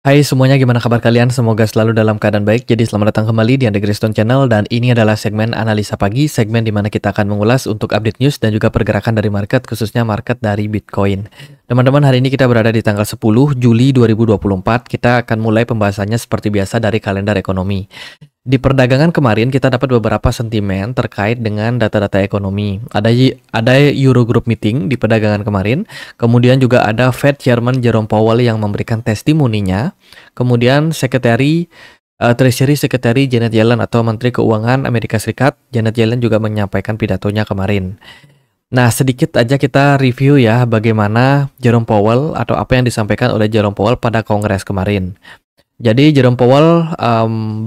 Hai semuanya, gimana kabar kalian? Semoga selalu dalam keadaan baik. Jadi selamat datang kembali di Andre Griston Channel dan ini adalah segmen analisa pagi, segmen di mana kita akan mengulas untuk update news dan juga pergerakan dari market, khususnya market dari Bitcoin. Teman-teman, hari ini kita berada di tanggal 10 Juli 2024. Kita akan mulai pembahasannya seperti biasa dari kalender ekonomi. Di perdagangan kemarin kita dapat beberapa sentimen terkait dengan data-data ekonomi. Ada Eurogroup meeting di perdagangan kemarin, kemudian juga ada Fed Chairman Jerome Powell yang memberikan testimoninya, kemudian Treasury Secretary Janet Yellen atau Menteri Keuangan Amerika Serikat Janet Yellen juga menyampaikan pidatonya kemarin. Nah, sedikit aja kita review ya bagaimana Jerome Powell atau apa yang disampaikan oleh Jerome Powell pada Kongres kemarin. Jadi Jerome Powell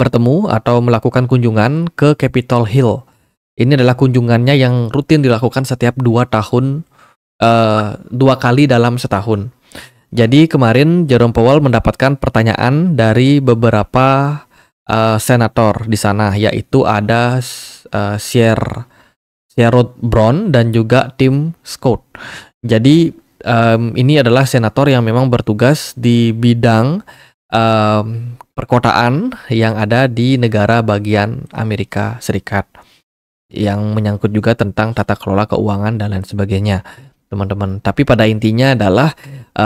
bertemu atau melakukan kunjungan ke Capitol Hill. Ini adalah kunjungannya yang rutin dilakukan setiap 2 tahun, 2 kali dalam setahun. Jadi kemarin Jerome Powell mendapatkan pertanyaan dari beberapa senator di sana, yaitu ada Sherrod Brown dan juga Tim Scott. Jadi ini adalah senator yang memang bertugas di bidang perkotaan yang ada di negara bagian Amerika Serikat yang menyangkut juga tentang tata kelola keuangan dan lain sebagainya, teman-teman. Tapi pada intinya adalah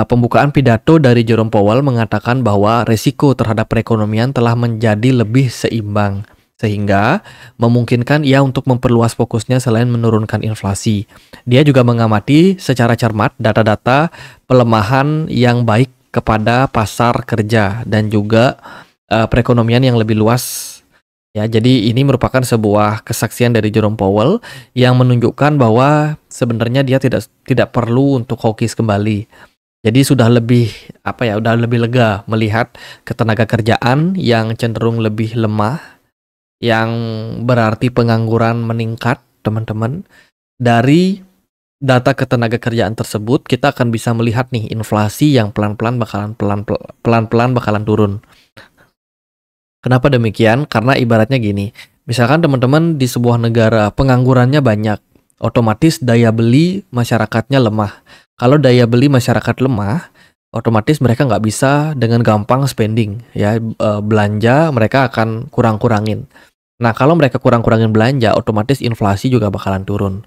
pembukaan pidato dari Jerome Powell mengatakan bahwa resiko terhadap perekonomian telah menjadi lebih seimbang sehingga memungkinkan ia untuk memperluas fokusnya selain menurunkan inflasi. Dia juga mengamati secara cermat data-data pelemahan yang baik kepada pasar kerja dan juga perekonomian yang lebih luas. Ya, jadi ini merupakan sebuah kesaksian dari Jerome Powell yang menunjukkan bahwa sebenarnya dia tidak perlu untuk hawkish kembali. Jadi sudah lebih udah lebih lega melihat ketenaga kerjaan yang cenderung lebih lemah, yang berarti pengangguran meningkat, teman-teman. Dari data ketenaga kerjaan tersebut kita akan bisa melihat nih inflasi yang pelan-pelan bakalan turun. Kenapa demikian? Karena ibaratnya gini, misalkan teman-teman di sebuah negara penganggurannya banyak, otomatis daya beli masyarakatnya lemah. Kalau daya beli masyarakat lemah, otomatis mereka nggak bisa dengan gampang spending, ya, belanja mereka akan kurang-kurangin. Nah, kalau mereka kurang-kurangin belanja, otomatis inflasi juga bakalan turun.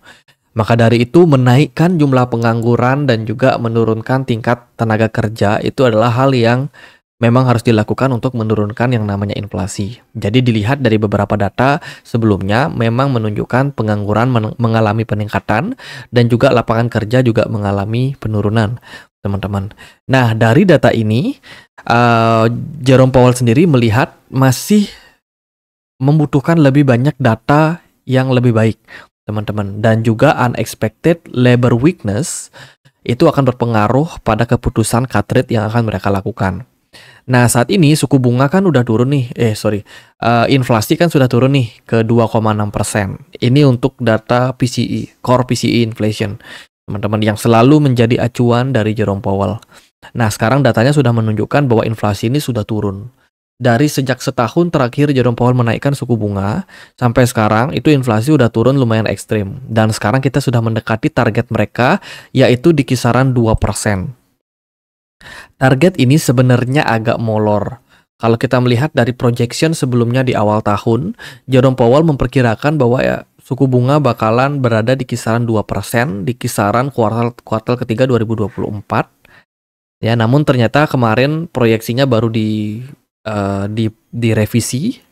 Maka dari itu menaikkan jumlah pengangguran dan juga menurunkan tingkat tenaga kerja itu adalah hal yang memang harus dilakukan untuk menurunkan yang namanya inflasi. Jadi dilihat dari beberapa data sebelumnya memang menunjukkan pengangguran mengalami peningkatan dan juga lapangan kerja juga mengalami penurunan, teman-teman. Nah, dari data ini Jerome Powell sendiri melihat masih membutuhkan lebih banyak data yang lebih baik, teman-teman, dan juga unexpected labor weakness itu akan berpengaruh pada keputusan cut rate yang akan mereka lakukan. Nah, saat ini suku bunga kan udah turun nih, inflasi kan sudah turun nih ke 2,6%. Ini untuk data PCE, core PCE inflation, teman-teman, yang selalu menjadi acuan dari Jerome Powell. Nah, sekarang datanya sudah menunjukkan bahwa inflasi ini sudah turun. Dari sejak setahun terakhir Jerome Powell menaikkan suku bunga, sampai sekarang itu inflasi udah turun lumayan ekstrim. Dan sekarang kita sudah mendekati target mereka, yaitu di kisaran 2%. Target ini sebenarnya agak molor. Kalau kita melihat dari projection sebelumnya di awal tahun, Jerome Powell memperkirakan bahwa suku bunga bakalan berada di kisaran 2%, di kisaran kuartal ketiga 2024. Ya, namun ternyata kemarin proyeksinya baru direvisi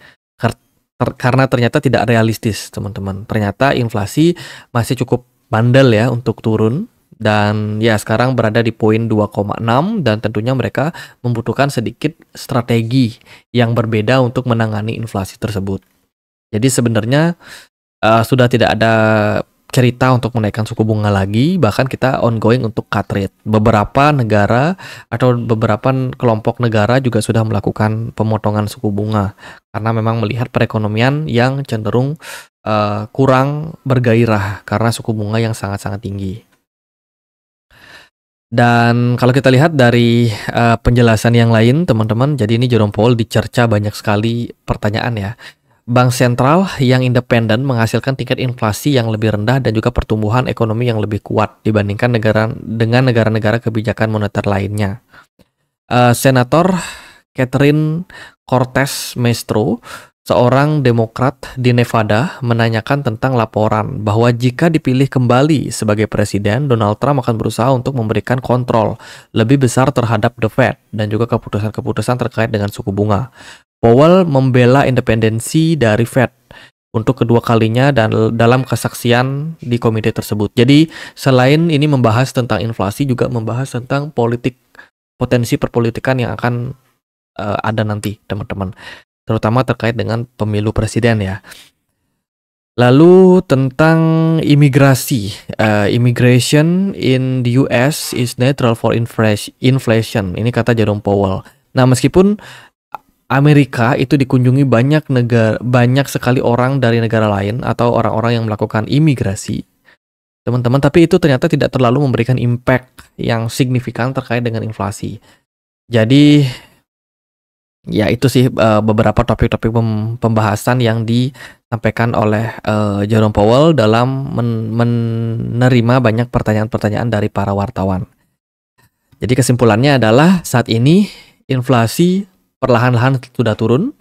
karena ternyata tidak realistis, teman-teman. Ternyata inflasi masih cukup bandel ya untuk turun dan ya sekarang berada di poin 2,6 dan tentunya mereka membutuhkan sedikit strategi yang berbeda untuk menangani inflasi tersebut. Jadi sebenarnya sudah tidak ada cerita untuk menaikkan suku bunga lagi, bahkan kita ongoing untuk cut rate. Beberapa negara atau beberapa kelompok negara juga sudah melakukan pemotongan suku bunga karena memang melihat perekonomian yang cenderung kurang bergairah karena suku bunga yang sangat-sangat tinggi. Dan kalau kita lihat dari penjelasan yang lain, teman-teman, jadi ini Jerome Powell dicerca banyak sekali pertanyaan ya. Bank sentral yang independen menghasilkan tingkat inflasi yang lebih rendah dan juga pertumbuhan ekonomi yang lebih kuat dibandingkan negara-negara kebijakan moneter lainnya. Senator Catherine Cortez Masto, seorang Demokrat di Nevada, menanyakan tentang laporan bahwa jika dipilih kembali sebagai presiden, Donald Trump akan berusaha untuk memberikan kontrol lebih besar terhadap The Fed dan juga keputusan-keputusan terkait dengan suku bunga. Powell membela independensi dari Fed untuk kedua kalinya dan dalam kesaksian di komite tersebut. Jadi selain ini membahas tentang inflasi, juga membahas tentang potensi perpolitikan yang akan ada nanti, teman-teman, terutama terkait dengan pemilu presiden ya. Lalu tentang imigrasi, immigration in the US is neutral for inflation. Ini kata Jerome Powell. Nah, meskipun Amerika itu dikunjungi banyak sekali orang dari negara lain atau orang-orang yang melakukan imigrasi, teman-teman, tapi itu ternyata tidak terlalu memberikan impact yang signifikan terkait dengan inflasi. Jadi ya itu sih beberapa topik-topik pembahasan yang disampaikan oleh Jerome Powell dalam menerima banyak pertanyaan-pertanyaan dari para wartawan. Jadi kesimpulannya adalah saat ini inflasi perlahan-lahan sudah turun.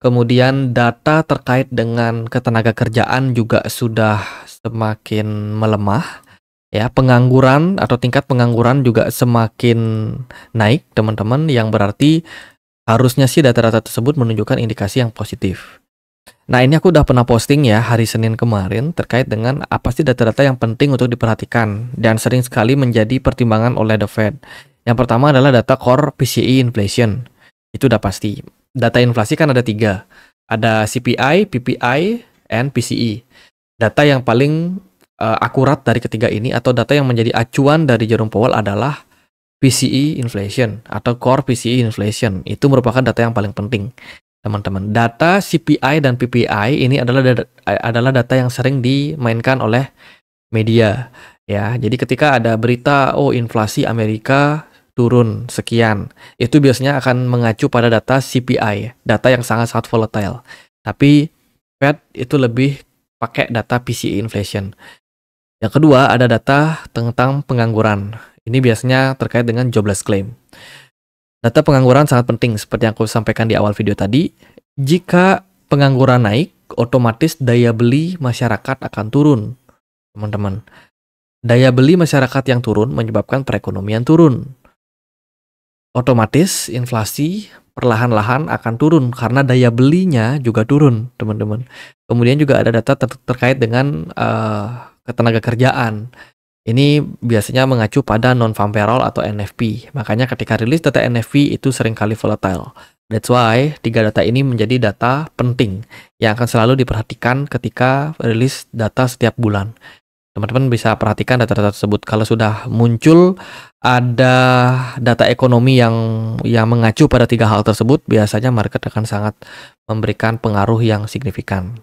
Kemudian data terkait dengan ketenaga kerjaan juga sudah semakin melemah. Ya, pengangguran atau tingkat pengangguran juga semakin naik, teman-teman, yang berarti harusnya sih data-data tersebut menunjukkan indikasi yang positif. Nah, ini aku udah pernah posting ya hari Senin kemarin terkait dengan apa sih data-data yang penting untuk diperhatikan dan sering sekali menjadi pertimbangan oleh The Fed. Yang pertama adalah data core PCE inflation. Itu udah pasti. Data inflasi kan ada 3. Ada CPI, PPI, and PCE. Data yang paling akurat dari ketiga ini atau data yang menjadi acuan dari Jerome Powell adalah PCE inflation atau core PCE inflation. Itu merupakan data yang paling penting, teman-teman. Data CPI dan PPI ini adalah data yang sering dimainkan oleh media ya. Jadi ketika ada berita inflasi Amerika turun sekian, itu biasanya akan mengacu pada data CPI, data yang sangat-sangat volatile. Tapi Fed itu lebih pakai data PCE inflation. Yang kedua ada data tentang pengangguran. Ini biasanya terkait dengan jobless claim. Data pengangguran sangat penting seperti yang aku sampaikan di awal video tadi. Jika pengangguran naik, otomatis daya beli masyarakat akan turun, teman-teman. Daya beli masyarakat yang turun menyebabkan perekonomian turun. Otomatis inflasi perlahan-lahan akan turun karena daya belinya juga turun, teman-teman. Kemudian juga ada data terkait dengan ketenaga kerjaan. Ini biasanya mengacu pada non-farm payroll atau NFP. Makanya ketika rilis data NFP itu seringkali volatile. That's why 3 data ini menjadi data penting yang akan selalu diperhatikan ketika rilis data setiap bulan. Teman-teman bisa perhatikan data-data tersebut. Kalau sudah muncul ada data ekonomi yang mengacu pada 3 hal tersebut, biasanya market akan sangat memberikan pengaruh yang signifikan.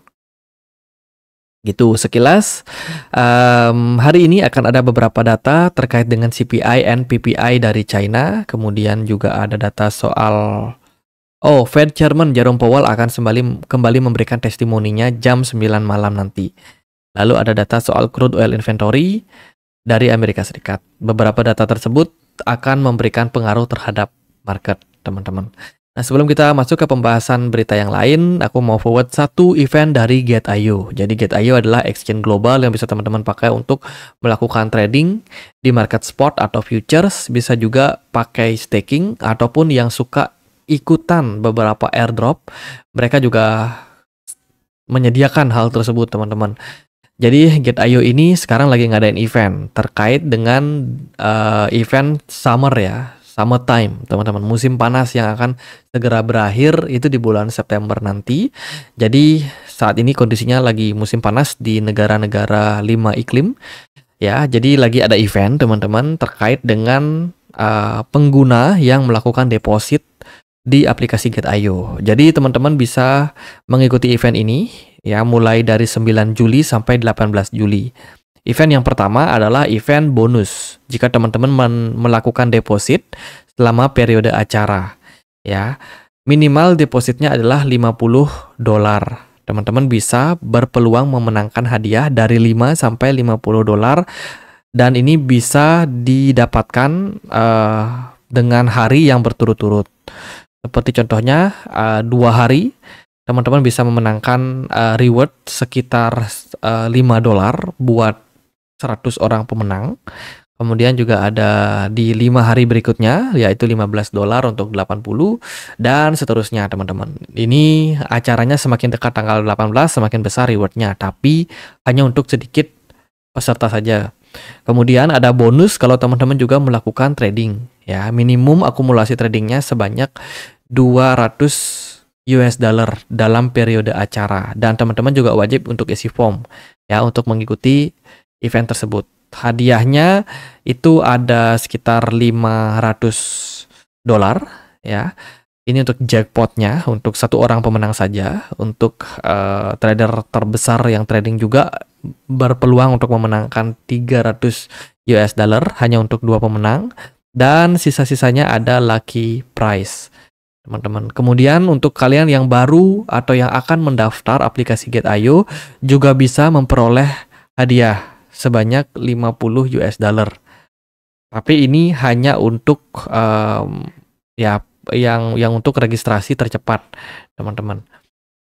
Gitu sekilas. Hari ini akan ada beberapa data terkait dengan CPI and PPI dari China. Kemudian juga ada data soal Fed Chairman Jerome Powell akan kembali memberikan testimoninya jam 9 malam nanti. Lalu ada data soal crude oil inventory dari Amerika Serikat. Beberapa data tersebut akan memberikan pengaruh terhadap market, teman-teman. Nah, sebelum kita masuk ke pembahasan berita yang lain, aku mau forward satu event dari Get.io. Jadi Get.io adalah exchange global yang bisa teman-teman pakai untuk melakukan trading di market spot atau futures. Bisa juga pakai staking ataupun yang suka ikutan beberapa airdrop. Mereka juga menyediakan hal tersebut, teman-teman. Jadi Get.io ini sekarang lagi ngadain event terkait dengan event summer ya. Summertime, teman-teman, musim panas yang akan segera berakhir itu di bulan September nanti. Jadi saat ini kondisinya lagi musim panas di negara-negara 5 iklim. Ya, jadi lagi ada event, teman-teman, terkait dengan pengguna yang melakukan deposit di aplikasi Get.io. Jadi teman-teman bisa mengikuti event ini ya mulai dari 9 Juli sampai 18 Juli. Event yang pertama adalah event bonus. Jika teman-teman melakukan deposit selama periode acara, ya, minimal depositnya adalah $50. Teman-teman bisa berpeluang memenangkan hadiah dari $5 sampai $50 dan ini bisa didapatkan dengan hari yang berturut-turut. Seperti contohnya 2 hari teman-teman bisa memenangkan reward sekitar $5 buat 100 orang pemenang. Kemudian juga ada di 5 hari berikutnya, yaitu $15 untuk 80 dan seterusnya teman-teman. Ini acaranya semakin dekat tanggal 18 semakin besar rewardnya, tapi hanya untuk sedikit peserta saja. Kemudian ada bonus kalau teman-teman juga melakukan trading. Ya, minimum akumulasi tradingnya sebanyak $200 dalam periode acara. Dan teman-teman juga wajib untuk isi form ya untuk mengikuti event tersebut. Hadiahnya itu ada sekitar $500 ya. Ini untuk jackpotnya untuk 1 orang pemenang saja. Untuk trader terbesar yang trading juga berpeluang untuk memenangkan $300 hanya untuk 2 pemenang. Dan sisa-sisanya ada lucky prize teman-teman. Kemudian untuk kalian yang baru atau yang akan mendaftar aplikasi Get.io juga bisa memperoleh hadiah sebanyak $50. Tapi ini hanya untuk ya yang untuk registrasi tercepat, teman-teman.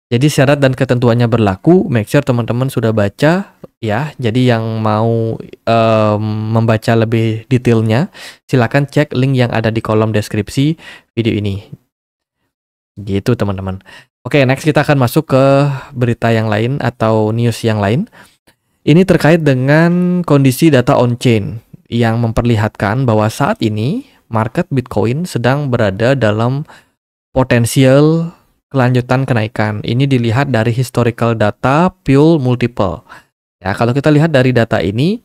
Jadi syarat dan ketentuannya berlaku, make sure teman-teman sudah baca ya. Jadi yang mau membaca lebih detailnya, silakan cek link yang ada di kolom deskripsi video ini. Gitu teman-teman. Oke, next kita akan masuk ke berita yang lain atau news yang lain. Ini terkait dengan kondisi data on-chain yang memperlihatkan bahwa saat ini market Bitcoin sedang berada dalam potensial kelanjutan kenaikan. Ini dilihat dari historical data Fuel Multiple. Ya, kalau kita lihat dari data ini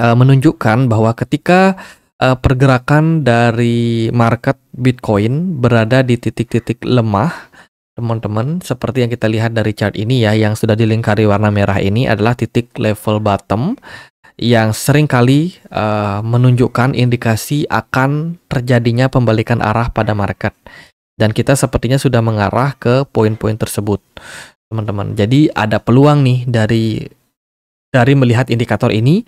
menunjukkan bahwa ketika pergerakan dari market Bitcoin berada di titik-titik lemah, teman-teman, seperti yang kita lihat dari chart ini ya, yang sudah dilingkari warna merah ini adalah titik level bottom yang seringkali menunjukkan indikasi akan terjadinya pembalikan arah pada market. Dan kita sepertinya sudah mengarah ke poin-poin tersebut, teman-teman. Jadi ada peluang nih dari melihat indikator ini,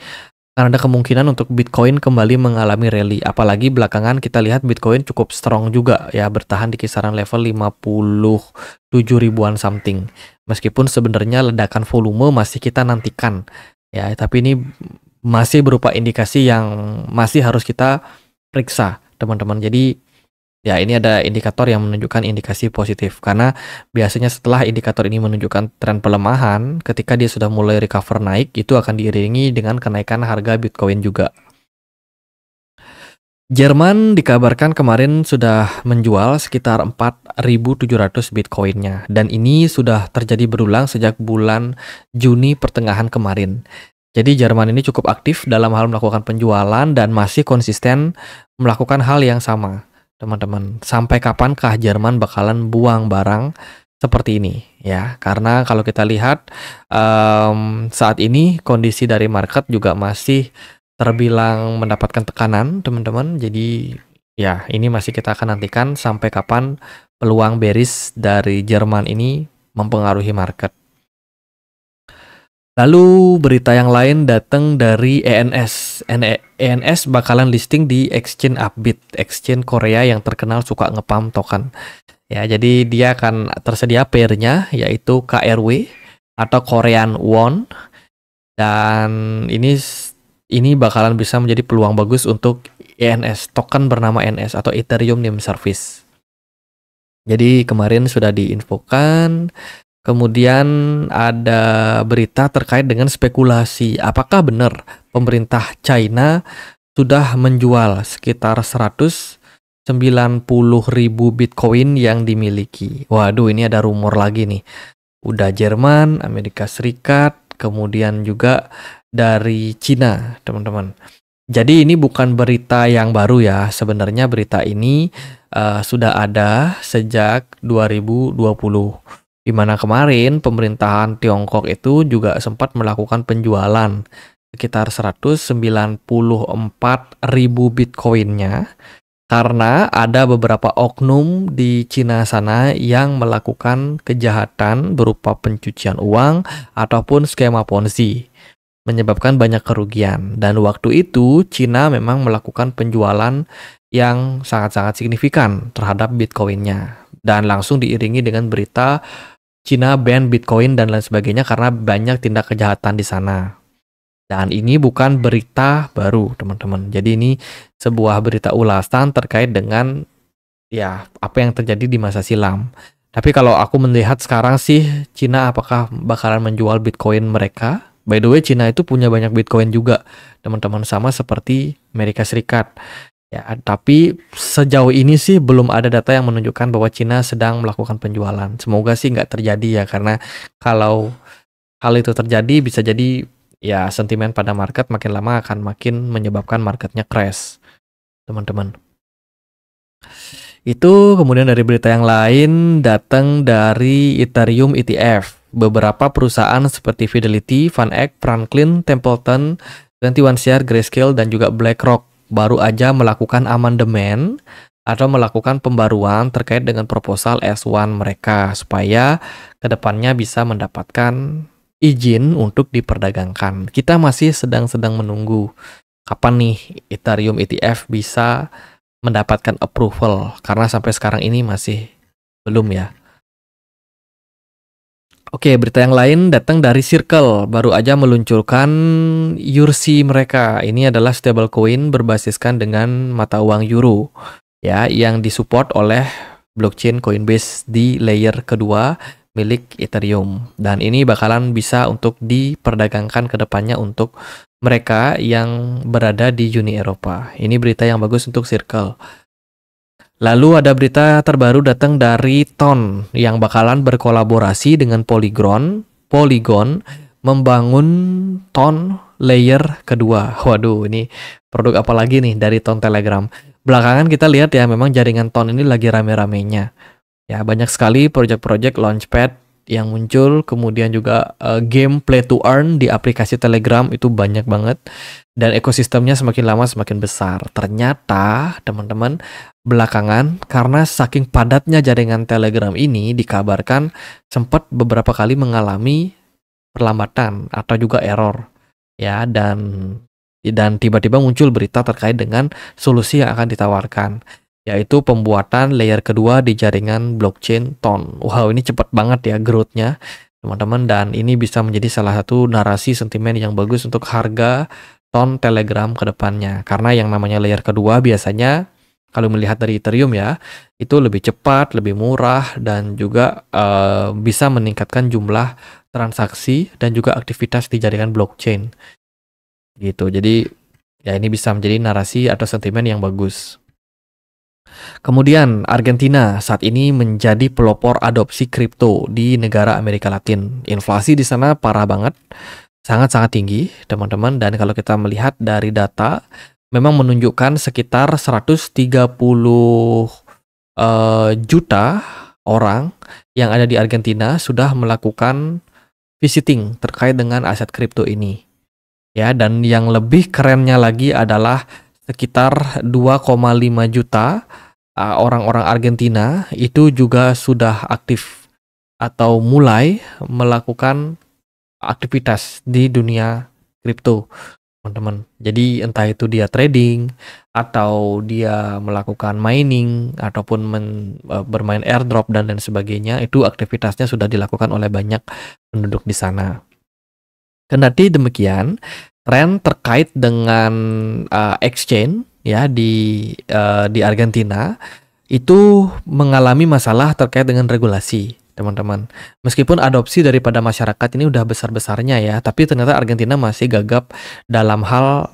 karena ada kemungkinan untuk Bitcoin kembali mengalami rally. Apalagi belakangan kita lihat Bitcoin cukup strong juga ya, bertahan di kisaran level 57 ribuan something. Meskipun sebenarnya ledakan volume masih kita nantikan ya, tapi ini masih berupa indikasi yang masih harus kita periksa, teman-teman. Jadi ya ini ada indikator yang menunjukkan indikasi positif, karena biasanya setelah indikator ini menunjukkan tren pelemahan, ketika dia sudah mulai recover naik, itu akan diiringi dengan kenaikan harga Bitcoin juga. Jerman dikabarkan kemarin sudah menjual sekitar 4.700 Bitcoinnya, dan ini sudah terjadi berulang sejak bulan Juni pertengahan kemarin. Jadi Jerman ini cukup aktif dalam hal melakukan penjualan dan masih konsisten melakukan hal yang sama, teman-teman. Sampai kapankah Jerman bakalan buang barang seperti ini ya? Karena kalau kita lihat saat ini kondisi dari market juga masih terbilang mendapatkan tekanan, teman-teman. Jadi ya ini masih kita akan nantikan sampai kapan peluang bearish dari Jerman ini mempengaruhi market. Lalu berita yang lain datang dari ENS. ENS bakalan listing di exchange Upbit, exchange Korea yang terkenal suka ngepump token. Ya, jadi dia akan tersedia pair-nya yaitu KRW atau Korean Won. Dan ini bakalan bisa menjadi peluang bagus untuk ENS, token bernama ENS atau Ethereum Name Service. Jadi kemarin sudah diinfokan. Kemudian ada berita terkait dengan spekulasi. Apakah benar pemerintah China sudah menjual sekitar 190.000 Bitcoin yang dimiliki? Waduh, ini ada rumor lagi nih. Udah Jerman, Amerika Serikat, kemudian juga dari Cina, teman-teman. Jadi ini bukan berita yang baru ya. Sebenarnya berita ini sudah ada sejak 2020. Di mana kemarin pemerintahan Tiongkok itu juga sempat melakukan penjualan sekitar 194.000 Bitcoinnya, karena ada beberapa oknum di Cina sana yang melakukan kejahatan berupa pencucian uang ataupun skema Ponzi, menyebabkan banyak kerugian. Dan waktu itu Cina memang melakukan penjualan yang sangat-sangat signifikan terhadap Bitcoin-nya. Dan langsung diiringi dengan berita Cina ban Bitcoin dan lain sebagainya karena banyak tindak kejahatan di sana. Dan ini bukan berita baru, teman-teman. Jadi ini sebuah berita ulasan terkait dengan ya apa yang terjadi di masa silam. Tapi kalau aku melihat sekarang sih, Cina apakah bakalan menjual Bitcoin mereka? By the way, Cina itu punya banyak Bitcoin juga, teman-teman, sama seperti Amerika Serikat. Ya, tapi sejauh ini sih belum ada data yang menunjukkan bahwa Cina sedang melakukan penjualan. Semoga sih nggak terjadi ya, karena kalau hal itu terjadi bisa jadi ya sentimen pada market makin lama akan makin menyebabkan marketnya crash, teman-teman. Itu kemudian dari berita yang lain datang dari Ethereum ETF. Beberapa perusahaan seperti Fidelity, VanEck, Franklin Templeton, 21Share, Grayscale, dan juga BlackRock baru aja melakukan amandemen atau melakukan pembaruan terkait dengan proposal S1 mereka supaya kedepannya bisa mendapatkan izin untuk diperdagangkan. Kita masih sedang menunggu kapan nih Ethereum ETF bisa mendapatkan approval karena sampai sekarang ini masih belum ya. Oke, berita yang lain datang dari Circle, baru aja meluncurkan URC mereka. Ini adalah stablecoin berbasiskan dengan mata uang euro, ya, yang disupport oleh blockchain Coinbase di layer kedua milik Ethereum. Dan ini bakalan bisa untuk diperdagangkan ke depannya untuk mereka yang berada di Uni Eropa. Ini berita yang bagus untuk Circle. Lalu ada berita terbaru datang dari Ton yang bakalan berkolaborasi dengan Polygon membangun Ton layer kedua. Waduh, ini produk apa lagi nih dari Ton Telegram? Belakangan kita lihat ya, memang jaringan Ton ini lagi rame-ramenya. Ya, banyak sekali project-project launchpad yang muncul, kemudian juga game play to earn di aplikasi Telegram itu banyak banget. Dan ekosistemnya semakin lama semakin besar. Ternyata, teman-teman, belakangan karena saking padatnya jaringan Telegram ini dikabarkan sempat beberapa kali mengalami perlambatan atau juga error. Ya, dan tiba-tiba muncul berita terkait dengan solusi yang akan ditawarkan, yaitu pembuatan layer kedua di jaringan blockchain Ton. Wow, ini cepat banget ya growth-nya, teman-teman, dan ini bisa menjadi salah satu narasi sentimen yang bagus untuk harga Ton Telegram ke depannya. Karena yang namanya layer kedua biasanya kalau melihat dari Ethereum ya, itu lebih cepat, lebih murah, dan juga bisa meningkatkan jumlah transaksi dan juga aktivitas di jaringan blockchain. Gitu. Jadi ya ini bisa menjadi narasi atau sentimen yang bagus. Kemudian Argentina saat ini menjadi pelopor adopsi kripto di negara Amerika Latin. Inflasi di sana parah banget, sangat-sangat tinggi, teman-teman. Dan kalau kita melihat dari data, memang menunjukkan sekitar 130 juta orang yang ada di Argentina sudah melakukan visiting terkait dengan aset kripto ini. Ya, dan yang lebih kerennya lagi adalah sekitar 2,5 juta orang-orang Argentina itu juga sudah aktif atau mulai melakukan aktivitas di dunia kripto, teman-teman. Jadi entah itu dia trading atau dia melakukan mining ataupun bermain airdrop dan lain sebagainya, itu aktivitasnya sudah dilakukan oleh banyak penduduk di sana. Kendati demikian, tren terkait dengan exchange ya di Argentina itu mengalami masalah terkait dengan regulasi, teman-teman. Meskipun adopsi daripada masyarakat ini udah besar-besarnya ya, tapi ternyata Argentina masih gagap dalam hal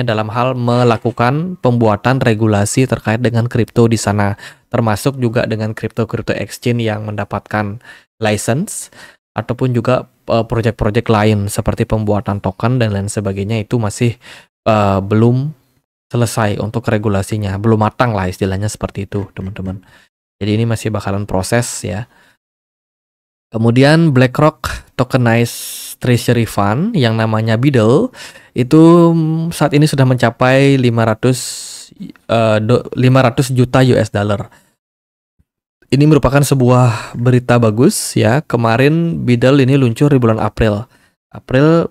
dalam hal melakukan pembuatan regulasi terkait dengan kripto di sana, termasuk juga dengan kripto exchange yang mendapatkan license ataupun juga proyek-proyek lain seperti pembuatan token dan lain sebagainya itu masih belum selesai untuk regulasinya, belum matang lah istilahnya seperti itu, teman-teman. Jadi ini masih bakalan proses ya. Kemudian BlackRock Tokenized Treasury Fund yang namanya Beetle itu saat ini sudah mencapai 500 juta US dollar. Ini merupakan sebuah berita bagus ya. Kemarin Beetle ini luncur di bulan April,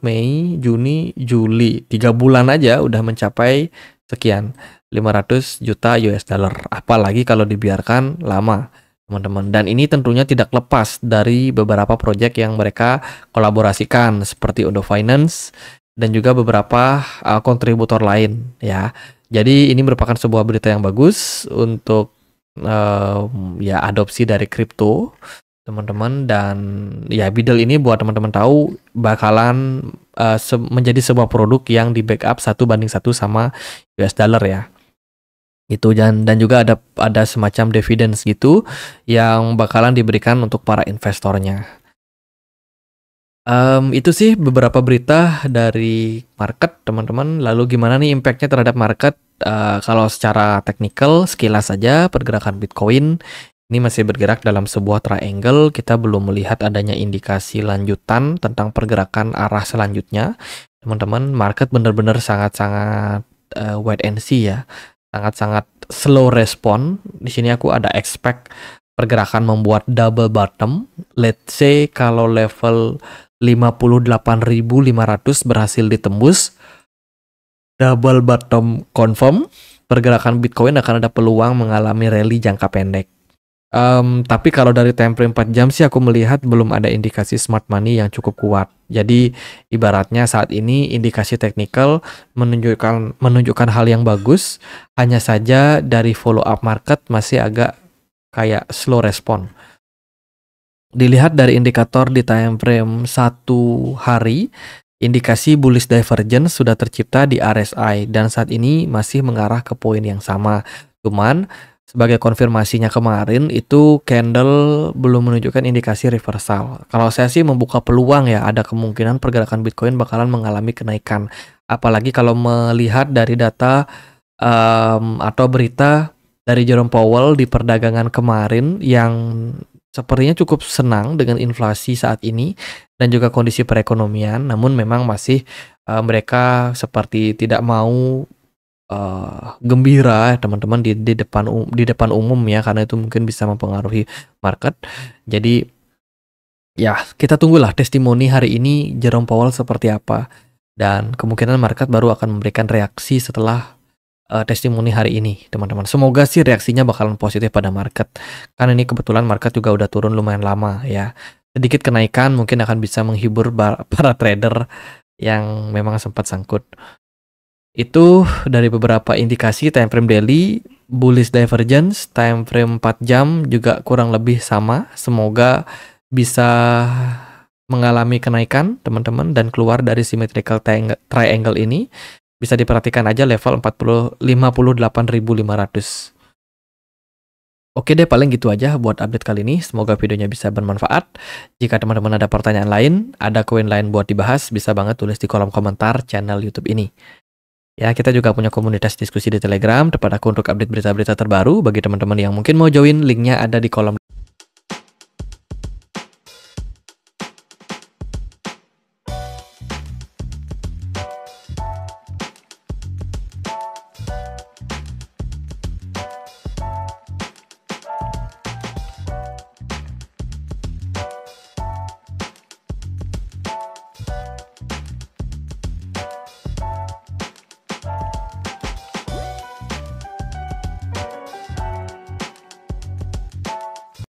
Mei, Juni, Juli, 3 bulan aja udah mencapai sekian. 500 juta US dollar. Apalagi kalau dibiarkan lama, teman-teman. Dan ini tentunya tidak lepas dari beberapa proyek yang mereka kolaborasikan seperti Ondo Finance dan juga beberapa kontributor lain ya. Jadi ini merupakan sebuah berita yang bagus untuk ya adopsi dari kripto, teman-teman. Dan ya Beedle ini buat teman-teman tahu bakalan menjadi sebuah produk yang di backup 1:1 sama US dollar ya. Itu dan juga ada semacam dividends gitu yang bakalan diberikan untuk para investornya. Itu sih beberapa berita dari market, teman-teman. Lalu gimana nih impactnya terhadap market? Kalau secara teknikal, sekilas saja pergerakan Bitcoin ini masih bergerak dalam sebuah triangle. Kita belum melihat adanya indikasi lanjutan tentang pergerakan arah selanjutnya. Teman-teman, market benar-benar sangat-sangat wait and see ya. Sangat-sangat slow respon. Di sini aku ada expect pergerakan membuat double bottom. Let's say kalau level 58.500 berhasil ditembus, double bottom confirm, pergerakan Bitcoin akan ada peluang mengalami rally jangka pendek. Tapi kalau dari time frame 4 jam sih aku melihat belum ada indikasi smart money yang cukup kuat. Jadi ibaratnya saat ini indikasi teknikal menunjukkan hal yang bagus, hanya saja dari follow up market masih agak kayak slow respon. Dilihat dari indikator di time frame 1 hari, indikasi bullish divergence sudah tercipta di RSI dan saat ini masih mengarah ke poin yang sama. Cuman sebagai konfirmasinya kemarin itu candle belum menunjukkan indikasi reversal. Kalau saya sih membuka peluang ya, ada kemungkinan pergerakan Bitcoin bakalan mengalami kenaikan. Apalagi kalau melihat dari data atau berita dari Jerome Powell di perdagangan kemarin yang sepertinya cukup senang dengan inflasi saat ini dan juga kondisi perekonomian. Namun memang masih mereka seperti tidak mau gembira teman-teman di depan umum ya, karena itu mungkin bisa mempengaruhi market. Jadi ya kita tunggulah testimoni hari ini Jerome Powell seperti apa, dan kemungkinan market baru akan memberikan reaksi setelah testimoni hari ini, teman-teman. Semoga sih reaksinya bakalan positif pada market, karena ini kebetulan market juga udah turun lumayan lama ya. Sedikit kenaikan mungkin akan bisa menghibur para trader yang memang sempat sangkut. Itu dari beberapa indikasi time frame daily, bullish divergence, time frame 4 jam juga kurang lebih sama. Semoga bisa mengalami kenaikan, teman-teman, dan keluar dari symmetrical triangle ini. Bisa diperhatikan aja level 58.500. Oke deh, paling gitu aja buat update kali ini. Semoga videonya bisa bermanfaat. Jika teman-teman ada pertanyaan lain, ada koin lain buat dibahas, bisa banget tulis di kolom komentar channel YouTube ini. Ya, kita juga punya komunitas diskusi di Telegram, tempat aku untuk update berita-berita terbaru. Bagi teman-teman yang mungkin mau join, linknya ada di kolom